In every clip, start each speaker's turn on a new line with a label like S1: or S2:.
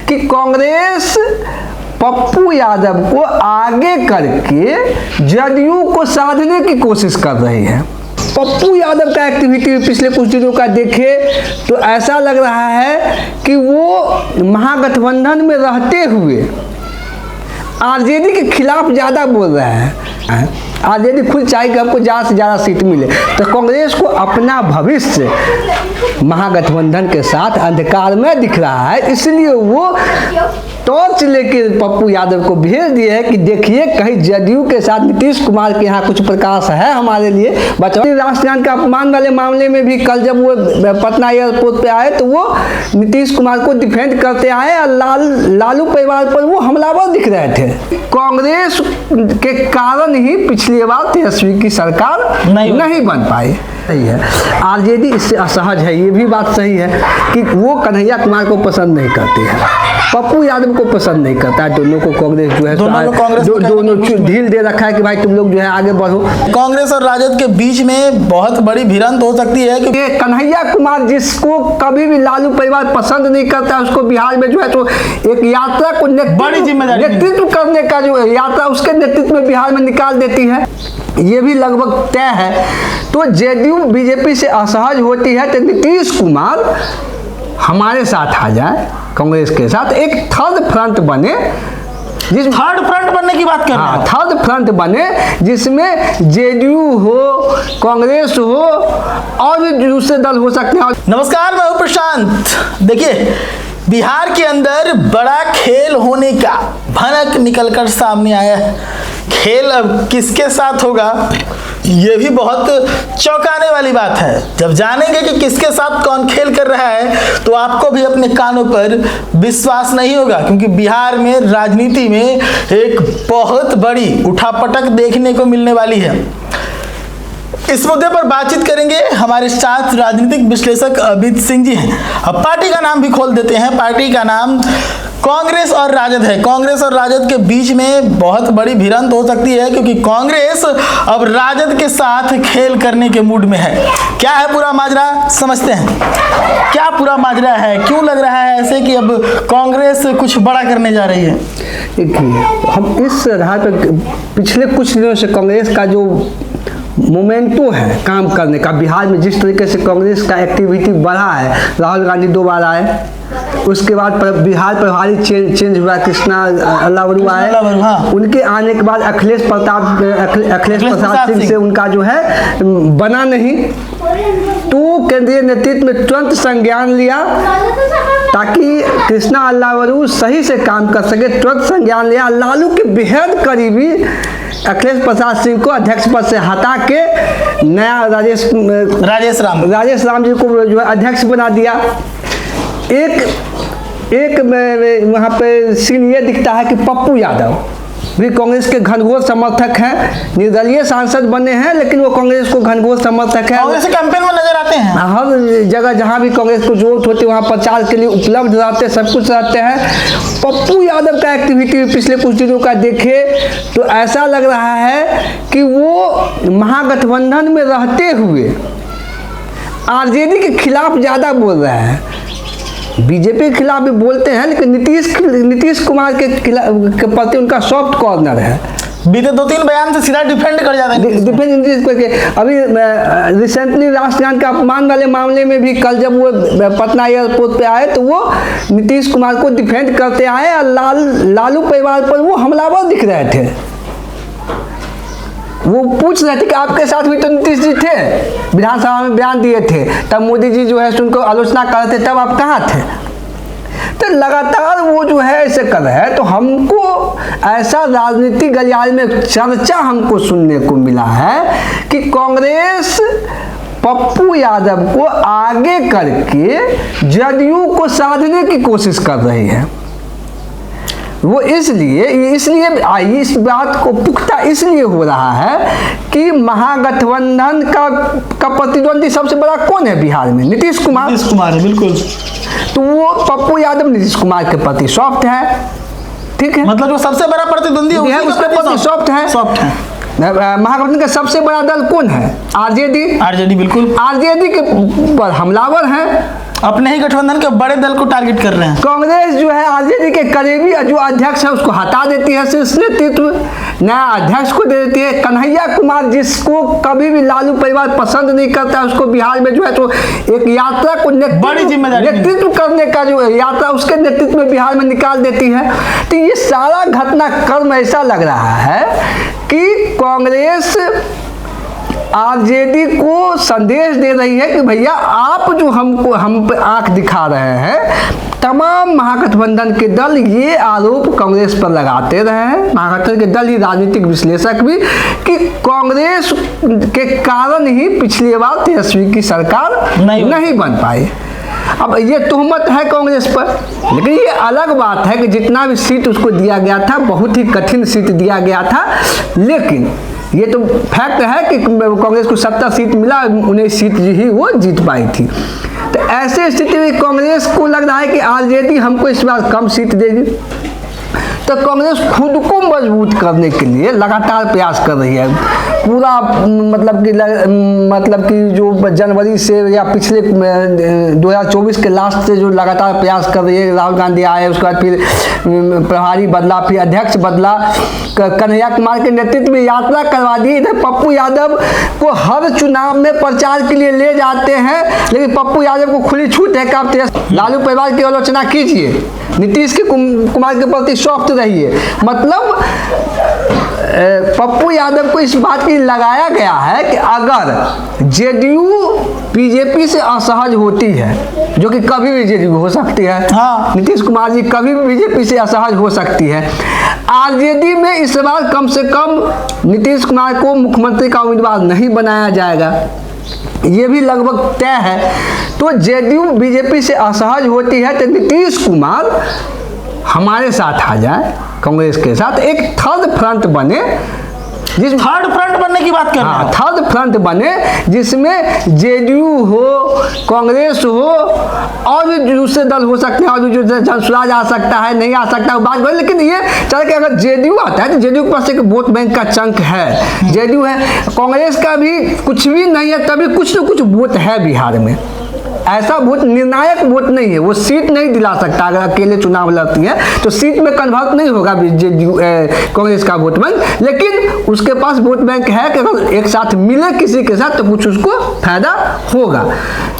S1: कि कांग्रेस पप्पू यादव को आगे करके जदयू को साधने की कोशिश कर रही है। पप्पू यादव का एक्टिविटी पिछले कुछ दिनों का देखे तो ऐसा लग रहा है कि वो महागठबंधन में रहते हुए आरजेडी के खिलाफ ज़्यादा बोल रहे हैं। आरजेडी खुद चाहे कि हमको ज़्यादा से ज़्यादा सीट मिले, तो कांग्रेस को अपना भविष्य महागठबंधन के साथ अंधकार में दिख रहा है, इसलिए वो टॉर्च लेके पप्पू यादव को भेज दिए है कि देखिए कहीं जदयू के साथ नीतीश कुमार के यहाँ कुछ प्रकाश है हमारे लिए बचाओ। राष्ट्रगान का अपमान वाले मामले में भी कल जब वो पटना एयरपोर्ट पे आए तो वो नीतीश कुमार को डिफेंड करते आए और लालू परिवार पर वो हमलावर दिख रहे थे। कांग्रेस के कारण ही पिछली बार तेजस्वी की सरकार नहीं बन पाई। सही है, आरजेडी इससे असहज है, ये भी बात सही है कि वो कन्हैया कुमार को पसंद नहीं करती है, पप्पू यादव को पसंद नहीं करता है। दोनों को कांग्रेस जो है दोनों ढील दे रखा है कि भाई तुम लोग जो है आगे बढ़ो।
S2: कांग्रेस और राजद के बीच में बहुत बड़ी भिड़ंत हो सकती है क्योंकि
S1: कन्हैया कुमार जिसको कभी भी लालू परिवार पसंद नहीं करता है, उसको बिहार में जो है तो एक यात्रा को
S2: बड़ी जिम्मेदारी
S1: नेतृत्व करने का जो यात्रा उसके नेतृत्व में बिहार में निकाल देती है, ये भी लगभग तय है। तो जेडीयू बीजेपी से असहज होती है तो नीतीश कुमार हमारे साथ आ जाए, कांग्रेस के साथ एक थर्ड फ्रंट बने, जिस
S2: थर्ड फ्रंट बनने की बात कर रहे हैं।
S1: थर्ड फ्रंट बने जिसमें जेडीयू हो, कांग्रेस हो और भी दूसरे दल हो सकते हैं।
S2: नमस्कार, मैं हूं प्रशांत। देखिए, बिहार के अंदर बड़ा खेल होने का भनक निकलकर सामने आया है। खेल अब किसके साथ होगा ये भी बहुत चौंकाने वाली बात है। जब जानेंगे कि किसके साथ कौन खेल कर रहा है तो आपको भी अपने कानों पर विश्वास नहीं होगा, क्योंकि बिहार में राजनीति में एक बहुत बड़ी उठापटक देखने को मिलने वाली है। इस मुद्दे पर बातचीत करेंगे, हमारे साथ राजनीतिक विश्लेषक अमित सिंह जी हैं। अब पार्टी का नाम भी खोल देते हैं, पार्टी का नाम कांग्रेस और राजद है। कांग्रेस और राजद के बीच में बहुत बड़ी भिड़ंत हो सकती है क्योंकि कांग्रेस अब राजद के साथ खेल करने के मूड में है। क्या है पूरा माजरा, समझते हैं क्या पूरा माजरा है, क्यों लग रहा है ऐसे कि अब कांग्रेस कुछ बड़ा करने जा रही है।
S1: देखिए, हम इस आधार पर पिछले कुछ दिनों से कांग्रेस का जो मोमेंटो है काम करने का, बिहार में जिस तरीके से कांग्रेस का एक्टिविटी बढ़ा है, राहुल गांधी 2 बार आए, उसके बाद बिहार प्रभारी चेंज हुआ, कृष्णा अल्लावरू आए, उनके आने के बाद अखिलेश प्रसाद सिंह से उनका जो है बना नहीं, तो केंद्रीय नेतृत्व में तुरंत संज्ञान लिया ताकि कृष्णा अल्लावरू सही से काम कर सके, तुरंत संज्ञान लिया। लालू के बेहद करीबी अखिलेश प्रसाद सिंह को अध्यक्ष पद से हटा के नया राजेश राम जी को जो है अध्यक्ष बना दिया। एक वहाँ पे सीन ये दिखता है कि पप्पू यादव भी कांग्रेस के घनघोर समर्थक हैं, निर्दलीय सांसद बने हैं लेकिन वो कांग्रेस को घनघोर समर्थक है,
S2: कांग्रेस के कैंपेन में नजर आते हैं,
S1: हर जगह जहाँ भी कांग्रेस को जरूरत होती है वहाँ प्रचार के लिए उपलब्ध रहते, सब कुछ रहते हैं। पप्पू यादव का एक्टिविटी पिछले कुछ दिनों का देखे तो ऐसा लग रहा है कि वो महागठबंधन में रहते हुए आरजेडी के खिलाफ ज़्यादा बोल रहे हैं, बीजेपी के खिलाफ भी बोलते हैं लेकिन नीतीश कुमार के प्रति उनका सॉफ्ट कॉर्नर है।
S2: बीते 2-3 बयान से सीधा डिफेंड कर जाते हैं,
S1: डिफेंड करके। अभी रिसेंटली राष्ट्रगान का अपमान वाले मामले में भी कल जब वो पटना एयरपोर्ट पे आए तो वो नीतीश कुमार को डिफेंड करते आए और लालू परिवार पर वो हमलावर दिख रहे थे। वो पूछ रहे थे कि आपके साथ भी तो नीतीश जी थे, विधानसभा में बयान दिए थे, तब मोदी जी जो है उनको आलोचना कर रहे थे, तब आप कहाँ थे। तो लगातार वो जो है ऐसे कर रहे हैं, तो हमको ऐसा राजनीतिक गलियारे में चर्चा हमको सुनने को मिला है कि कांग्रेस पप्पू यादव को आगे करके जदयू को साधने की कोशिश कर रही है। वो इसलिए इस बात को पुख्ता इसलिए हो रहा है कि महागठबंधन का प्रतिद्वंदी सबसे बड़ा कौन है बिहार में, नीतीश कुमार
S2: है, बिल्कुल।
S1: तो वो पप्पू यादव नीतीश कुमार के प्रति सॉफ्ट है, ठीक है,
S2: मतलब जो सबसे बड़ा प्रतिद्वंदी है
S1: उसके प्रति सॉफ्ट है। महागठबंधन का सबसे बड़ा दल कौन है, आरजेडी,
S2: बिल्कुल।
S1: आरजेडी के पर हमलावर हैं,
S2: अपने ही गठबंधन के बड़े दल को टारगेट कर रहे हैं।
S1: कांग्रेस जो है आरजेडी के करीबी जो अध्यक्ष है उसको हटा देती है शीर्ष नेतृत्व, नया अध्यक्ष को दे देती है। कन्हैया कुमार जिसको कभी भी लालू परिवार पसंद नहीं करता, उसको बिहार में जो है तो एक यात्रा को
S2: बड़ी जिम्मेदारी
S1: नेतृत्व करने का जो यात्रा उसके नेतृत्व में बिहार में निकाल देती है। तो ये सारा घटनाक्रम ऐसा लग रहा है कि कांग्रेस आरजेडी को संदेश दे रही है कि भैया आप जो हम पे आंख दिखा रहे हैं, तमाम महागठबंधन के दल ये आरोप कांग्रेस पर लगाते रहे हैं, महागठबंधन के दल ही राजनीतिक विश्लेषक भी, कि कांग्रेस के कारण ही पिछली बार तेजस्वी की सरकार नहीं बन पाई। अब ये तोहमत है कांग्रेस पर, लेकिन ये अलग बात है कि जितना भी सीट उसको दिया गया था बहुत ही कठिन सीट दिया गया था, लेकिन ये तो फैक्ट है कि कांग्रेस को 70 सीट मिला, 19 सीट ही वो जीत पाई थी। तो ऐसे स्थिति में कांग्रेस को लग रहा है कि आरजेडी हमको इस बार कम सीट देगी, तो कांग्रेस खुद को मजबूत करने के लिए लगातार प्रयास कर रही है। पूरा मतलब कि जो जनवरी से या पिछले 2024 के लास्ट से जो लगातार प्रयास कर रही है, राहुल गांधी आए, उसके बाद फिर प्रभारी बदला, फिर अध्यक्ष बदला, कन्हैया कुमार के नेतृत्व में यात्रा करवा दी। इधर पप्पू यादव को हर चुनाव में प्रचार के लिए ले जाते हैं, लेकिन पप्पू यादव को खुली छूट है कि आप लालू परिवार की आलोचना कीजिए, नीतीश कुमार के प्रति सॉफ्ट रहिए। मतलब पप्पू यादव को इस बात की लगाया गया है कि अगर जेडीयू बीजेपी से असहज होती है, जो कि कभी भी जेडीयू हो सकती है,
S2: हाँ,
S1: नीतीश कुमार जी कभी भी बीजेपी से असहज हो सकती है, आरजेडी में इस बार कम से कम नीतीश कुमार को मुख्यमंत्री का उम्मीदवार नहीं बनाया जाएगा, ये भी लगभग तय है। तो जेडीयू बीजेपी से असहज होती है तो नीतीश कुमार हमारे साथ आ जाए, कांग्रेस के साथ एक थर्ड फ्रंट बने, जिस
S2: थर्ड फ्रंट बनने की बात कर रहे हैं।
S1: थर्ड फ्रंट बने जिसमें जेडीयू हो, कांग्रेस हो, और भी दूसरे दल हो सकते हैं, और भी जो जनसुराज आ सकता है, नहीं आ सकता है बात करें, लेकिन ये चल के अगर जेडीयू आता है तो जेडीयू के पास एक वोट बैंक का चंक है, जेडीयू है, कांग्रेस का भी कुछ भी नहीं है, तभी कुछ न कुछ वोट है बिहार में। ऐसा वोट निर्णायक वोट नहीं है, वो सीट नहीं दिला सकता, अगर अकेले चुनाव लड़ती है तो सीट में कन्वर्ट नहीं होगा कांग्रेस का वोट बैंक, लेकिन उसके पास वोट बैंक है कि अगर एक साथ मिले किसी के साथ तो कुछ उसको फायदा होगा।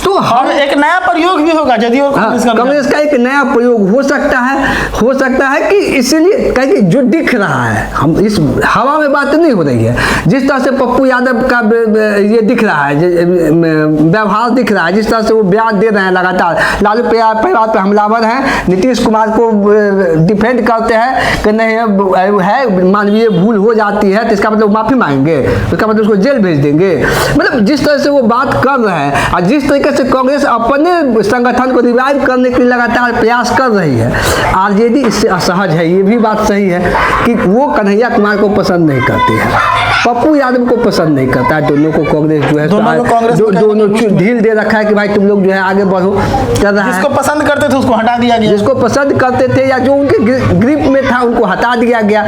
S1: तो
S2: और एक नया प्रयोग भी होगा जेडीयू और
S1: कांग्रेस का एक नया प्रयोग हो सकता है कि इसीलिए कहीं जो दिख रहा है, हम इस हवा में बात नहीं हो रही है, जिस तरह से पप्पू यादव का ये दिख रहा है, व्यवहार दिख रहा है, जिस तरह से वो बयान दे रहे हैं लगातार, लालू परिवार पर हमलावर हैं, नीतीश कुमार को डिफेंड करते हैं कि नहीं है मानवीय भूल हो जाती है तो इसका मतलब माफी मांगेंगे, इसका मतलब उसको जेल भेज देंगे। मतलब जिस तरह से वो बात कर रहे हैं और जिस तरीके से कांग्रेस अपने संगठन को रिवाइव करने के लिए लगातार प्रयास कर रही है, आरजेडी इससे असहज है। ये भी बात सही है कि वो कन्हैया कुमार को पसंद नहीं करती है, पप्पू यादव को पसंद नहीं करता है, दोनों को कांग्रेस जो है दोनों ढील दे रखा है कि भाई तुम लोग जो है आगे बढ़ो कर रहा है।
S2: जिसको पसंद करते थे उसको हटा दिया गया,
S1: जिसको पसंद करते थे या जो उनके ग्रिप में था उनको हटा दिया गया।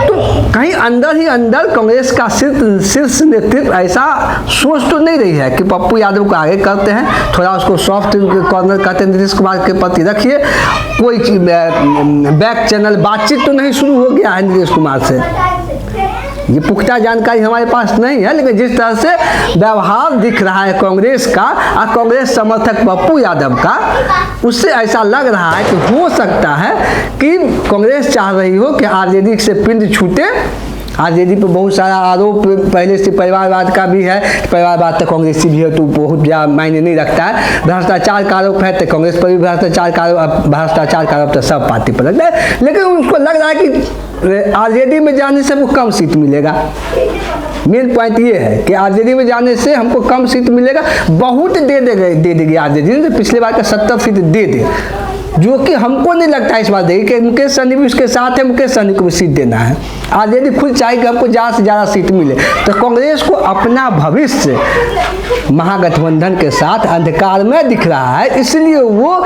S1: तो कहीं अंदर ही अंदर कांग्रेस का शीर्ष नेतृत्व ऐसा सोच तो नहीं रही है कि पप्पू यादव को आगे करते हैं, थोड़ा उसको सॉफ्ट कॉर्नर करते हैं, नीतीश कुमार के प्रति रखिए, कोई बैक चैनल बातचीत तो नहीं शुरू हो गया है नीतीश कुमार से, ये पुख्ता जानकारी हमारे पास नहीं है, लेकिन जिस तरह से व्यवहार दिख रहा है कांग्रेस का और कांग्रेस समर्थक पप्पू यादव का, उससे ऐसा लग रहा है कि हो सकता है कि कांग्रेस चाह रही हो कि आरजेडी से पिंड छूटे। आरजेडी पर बहुत सारा आरोप पहले से परिवारवाद का भी है, परिवारवाद तो कांग्रेसी भी है तो बहुत ज़्यादा मायने नहीं रखता है, भ्रष्टाचार का आरोप है तो कांग्रेस पर भी भ्रष्टाचार का आरोप तो सब पार्टी पर लगता है, लेकिन उसको लग रहा है कि आरजेडी में जाने से हमको कम सीट मिलेगा। मेन पॉइंट ये है कि आरजेडी में जाने से हमको कम सीट मिलेगा, बहुत दे देगी आरजेडी ने, पिछले बार का 70 सीट दे दे, जो कि हमको नहीं लगता इस बार देगी कि मुकेश सहनी भी उसके साथ है, मुकेश सहनी को भी सीट देना है। आरजेडी खुद चाहे कि हमको ज़्यादा से ज़्यादा सीट मिले, तो कांग्रेस को अपना भविष्य महागठबंधन के साथ अंधकार में दिख रहा है, इसलिए वो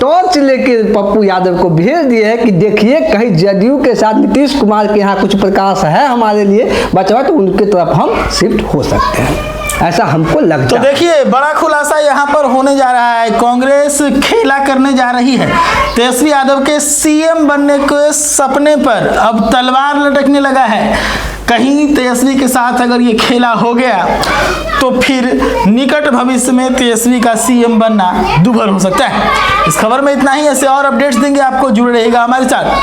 S1: टॉर्च लेके पप्पू यादव को भेज दिए है कि देखिए कहीं जदयू के साथ नीतीश कुमार के यहाँ कुछ प्रकाश है हमारे लिए बचा, तो उनकी तरफ हम शिफ्ट हो सकते हैं। ऐसा हमको लगता
S2: तो
S1: है।
S2: देखिए बड़ा खुलासा यहाँ पर होने जा रहा है। कांग्रेस खेला करने जा रही है। तेजस्वी यादव के सीएम बनने के सपने पर अब तलवार लटकने लगा है। कहीं तेजस्वी के साथ अगर ये खेला हो गया तो फिर निकट भविष्य में तेजस्वी का सीएम बनना दूभर हो सकता है। इस खबर में इतना ही। ऐसे और अपडेट्स देंगे आपको, जुड़े रहिएगा हमारे साथ।